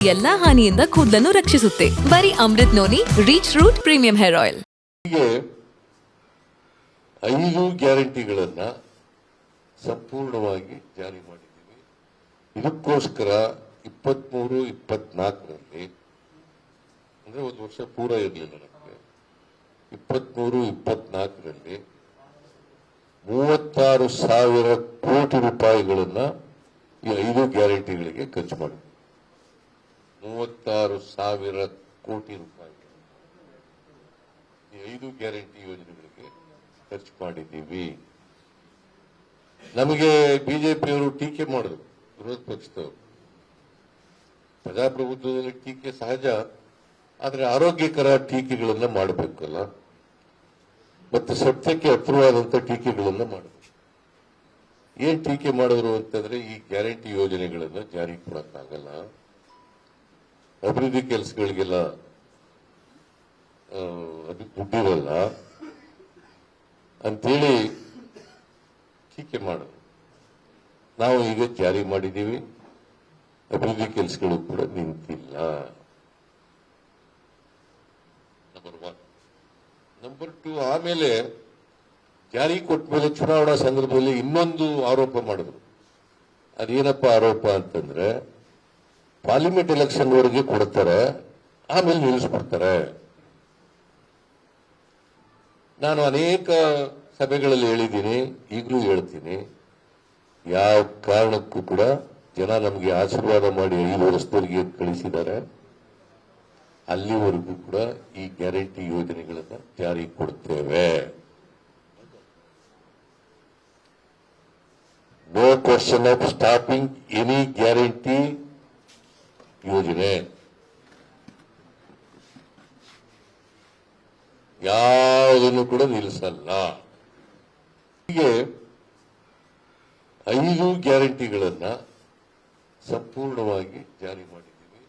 ಎಲ್ಲಾ ಹಾನಿಯಿಂದ ಕೂದಲನ್ನು ರಕ್ಷಿಸುತ್ತೆ. ಬರೀ Amrut noni reach root premium hair oil. ಹೀಗೆ 5 ಗ್ಯಾರಂಟಿಗಳನ್ನ ಸಂಪೂರ್ಣವಾಗಿ ಜಾರಿ ಮಾಡಿದ್ದೀವಿ. ಇದಕ್ಕೋಸ್ಕರ 23-24ರಲ್ಲಿ ಅಂದ್ರೆ ಒಂದು ವರ್ಷ ಪೂರ ಇರಲಿಲ್ಲ ನಮಗೆ. 23-24ರಲ್ಲಿ 36,000 ಕೋಟಿ ರೂಪಾಯಿಗಳನ್ನ ಈ 5 ಗ್ಯಾರಂಟಿಗಳಿಗೆ ಖರ್ಚು ಮಾಡಿದ್ವಿ. 36,000 ಕೋಟಿ ರೂಪಾಯಿ ಈ 5 ಗ್ಯಾರಂಟಿ ಯೋಜನೆಗಳಿಗೆ ಖರ್ಚು ಮಾಡಿದ್ದೀವಿ. ನಮಗೆ ಬಿಜೆಪಿಯವರು ಟೀಕೆ ಮಾಡಿದ್ರು, ವಿರೋಧ ಪಕ್ಷದವರು. ಪ್ರಜಾಪ್ರಭುತ್ವದಲ್ಲಿ ಟೀಕೆ ಸಹಜ, ಆದರೆ ಆರೋಗ್ಯಕರ ಟೀಕೆಗಳನ್ನ ಮಾಡಬೇಕಲ್ಲ, ಮತ್ತೆ ಸತ್ಯಕ್ಕೆ ಹತ್ತಿರವಾದಂತ ಟೀಕೆಗಳನ್ನ ಮಾಡಬೇಕು. ಏನ್ ಟೀಕೆ ಮಾಡಿದ್ರು ಅಂತಂದ್ರೆ, ಈ ಗ್ಯಾರಂಟಿ ಯೋಜನೆಗಳನ್ನ ಜಾರಿ ಕೊಡಕ್ಕಾಗಲ್ಲ, ಅಭಿವೃದ್ಧಿ ಕೆಲಸಗಳಿಗೆಲ್ಲ ಅದು ದುಡ್ಡಿರಲ್ಲ ಅಂತೇಳಿ ಟೀಕೆ ಮಾಡೋದು. ನಾವು ಈಗ ಜಾರಿ ಮಾಡಿದ್ದೀವಿ, ಅಭಿವೃದ್ಧಿ ಕೆಲಸಗಳು ಕೂಡ ನಿಂತಿಲ್ಲ. ನಂಬರ್ 1. ನಂಬರ್ 2, ಆಮೇಲೆ ಜಾರಿ ಕೊಟ್ಟ ಮೇಲೆ ಚುನಾವಣಾ ಸಂದರ್ಭದಲ್ಲಿ ಇನ್ನೊಂದು ಆರೋಪ ಮಾಡಿದ್ರು. ಅದೇನಪ್ಪ ಆರೋಪ ಅಂತಂದ್ರೆ, ಪಾರ್ಲಿಮೆಂಟ್ ಎಲೆಕ್ಷನ್ ವರೆಗೆ ಕೊಡ್ತಾರೆ, ಆಮೇಲೆ ನಿಲ್ಲಿಸ್ಬಿಡ್ತಾರೆ. ನಾನು ಅನೇಕ ಸಭೆಗಳಲ್ಲಿ ಹೇಳಿದ್ದೀನಿ, ಈಗಲೂ ಹೇಳ್ತೀನಿ, ಯಾವ ಕಾರಣಕ್ಕೂ ಕೂಡ ಜನ ನಮಗೆ ಆಶೀರ್ವಾದ ಮಾಡಿ 5 ವರ್ಷದವರೆಗೆ ಕಳಿಸಿದ್ದಾರೆ, ಅಲ್ಲಿವರೆಗೂ ಕೂಡ ಈ ಗ್ಯಾರಂಟಿ ಯೋಜನೆಗಳನ್ನ ಜಾರಿ ಕೊಡ್ತೇವೆ. No question of stopping any guarantee ಯೋಜನೆ. ಯಾವುದನ್ನು ಕೂಡ ನಿಲ್ಲಿಸಲ್ಲ. ಹೀಗೆ 5 ಗ್ಯಾರಂಟಿಗಳನ್ನ ಸಂಪೂರ್ಣವಾಗಿ ಜಾರಿ ಮಾಡಿದ್ದೀವಿ.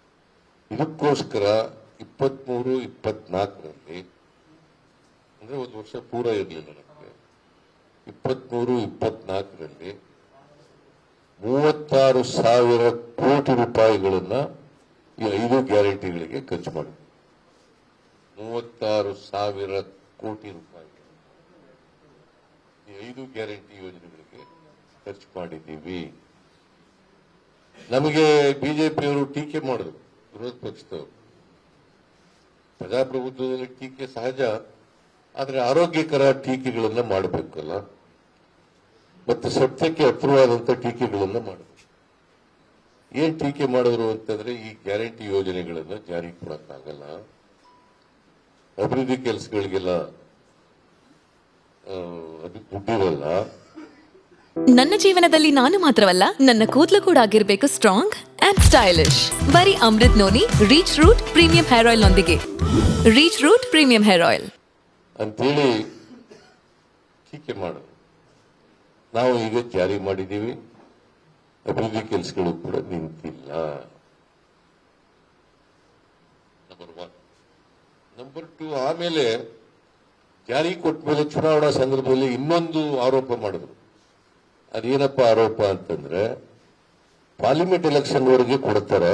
ಇದಕ್ಕೋಸ್ಕರ 23-24ರಲ್ಲಿ ಅಂದ್ರೆ ಒಂದು ವರ್ಷ ಪೂರ ಇರಲಿಲ್ಲ ನಮಗೆ. 23-24ರಲ್ಲಿ 36,000 ಕೋಟಿ ರೂಪಾಯಿಗಳನ್ನ ಈ 5 ಗ್ಯಾರಂಟಿಗಳಿಗೆ ಖರ್ಚು ಮಾಡಿದ್ವಿ. 36,000 ಕೋಟಿ ರೂಪಾಯಿ ಈ 5 ಗ್ಯಾರಂಟಿ ಯೋಜನೆಗಳಿಗೆ ಖರ್ಚು ಮಾಡಿದ್ದೀವಿ. ನಮಗೆ ಬಿಜೆಪಿಯವರು ಟೀಕೆ ಮಾಡಿದ್ರು, ವಿರೋಧ ಪಕ್ಷದವರು. ಪ್ರಜಾಪ್ರಭುತ್ವದಲ್ಲಿ ಟೀಕೆ ಸಹಜ, ಆದರೆ ಆರೋಗ್ಯಕರ ಟೀಕೆಗಳನ್ನ ಮಾಡಬೇಕಲ್ಲ, ಮತ್ತೆ ಸತ್ಯಕ್ಕೆ ಹತ್ತಿರವಾದಂತ ಟೀಕೆಗಳನ್ನ ಮಾಡಬೇಕು. ಏನ್ ಟೀಕೆ ಮಾಡಿದ್ರು ಅಂತಂದ್ರೆ, ಈ ಗ್ಯಾರಂಟಿ ಯೋಜನೆಗಳನ್ನ ಜಾರಿ ಕೊಡಕ್ಕಾಗಲ್ಲ, ಅಭಿವೃದ್ಧಿ ಕೆಲಸಗಳಿಗೆಲ್ಲ ಅದು ದುಡ್ಡಿರಲ್ಲ. ನನ್ನ ಜೀವನದಲ್ಲಿ ನಾನು ಮಾತ್ರವಲ್ಲ, ನನ್ನ ಕೂದಲು ಕೂಡ ಆಗಿರ್ಬೇಕು ಸ್ಟ್ರಾಂಗ್ ಅಂಡ್ ಸ್ಟೈಲಿಶ್. ಬರೀ Amrut noni reach root premium hair oil ನೊಂದಿಗೆ. Reach root premium hair oil ಅಂತೇಳಿ ಟೀಕೆ ಮಾಡೋದು. ನಾವು ಈಗ ಜಾರಿ ಮಾಡಿದ್ದೀವಿ, ಅಭಿವೃದ್ಧಿ ಕೆಲಸಗಳು ಕೂಡ ನಿಂತಿಲ್ಲ. ನಂಬರ್ 1. ನಂಬರ್ 2, ಆಮೇಲೆ ಜಾರಿ ಕೊಟ್ಟ ಮೇಲೆ ಚುನಾವಣಾ ಸಂದರ್ಭದಲ್ಲಿ ಇನ್ನೊಂದು ಆರೋಪ ಮಾಡಿದ್ರು. ಅದೇನಪ್ಪ ಆರೋಪ ಅಂತಂದ್ರೆ, ಪಾರ್ಲಿಮೆಂಟ್ ಎಲೆಕ್ಷನ್ ವರೆಗೆ ಕೊಡ್ತಾರೆ,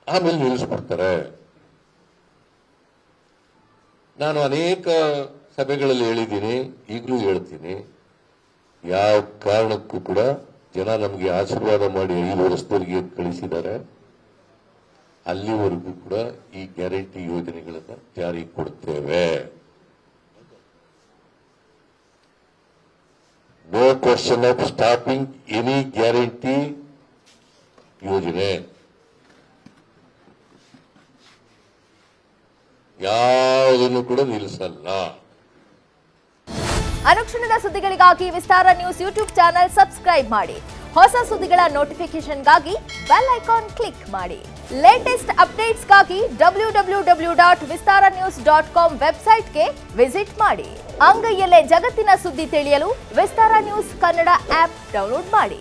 ಆಮೇಲೆ ನಿಲ್ಲಿಸ್ಬಿಡ್ತಾರೆ. ನಾನು ಅನೇಕ ಸಭೆಗಳಲ್ಲಿ ಹೇಳಿದ್ದೀನಿ, ಈಗಲೂ ಹೇಳ್ತೀನಿ, ಯಾವ ಕಾರಣಕ್ಕೂ ಕೂಡ ಜನ ನಮಗೆ ಆಶೀರ್ವಾದ ಮಾಡಿ 5 ವರ್ಷದವರೆಗೆ ಕಳಿಸಿದ್ದಾರೆ, ಅಲ್ಲಿವರೆಗೂ ಕೂಡ ಈ ಗ್ಯಾರಂಟಿ ಯೋಜನೆಗಳನ್ನ ಜಾರಿ ಕೊಡ್ತೇವೆ. No question of stopping any guarantee ಯೋಜನೆ. ಯಾವುದನ್ನು ಕೂಡ ನಿಲ್ಲಿಸಲ್ಲ. ಅನುಕ್ಷಣದ ಸುದ್ದಿಗಳಿಗಾಗಿ Vistara news YouTube channel subscribe ಮಾಡಿ. ಹೊಸ ಸುದ್ದಿಗಳ ನೋಟಿಫಿಕೇಶನ್ಗಾಗಿ ಬೆಲ್ ಐಕಾನ್ ಕ್ಲಿಕ್ ಮಾಡಿ. ಲೇಟೆಸ್ಟ್ ಅಪ್ಡೇಟ್ಸ್ಗಾಗಿ www.vistaranews.com ವೆಬ್ಸೈಟ್ಗೆ ವಿಸಿಟ್ ಮಾಡಿ. ಅಂಗೈಯಲ್ಲೇ ಜಗತ್ತಿನ ಸುದ್ದಿ ತಿಳಿಯಲು Vistara news Kannada app download ಮಾಡಿ.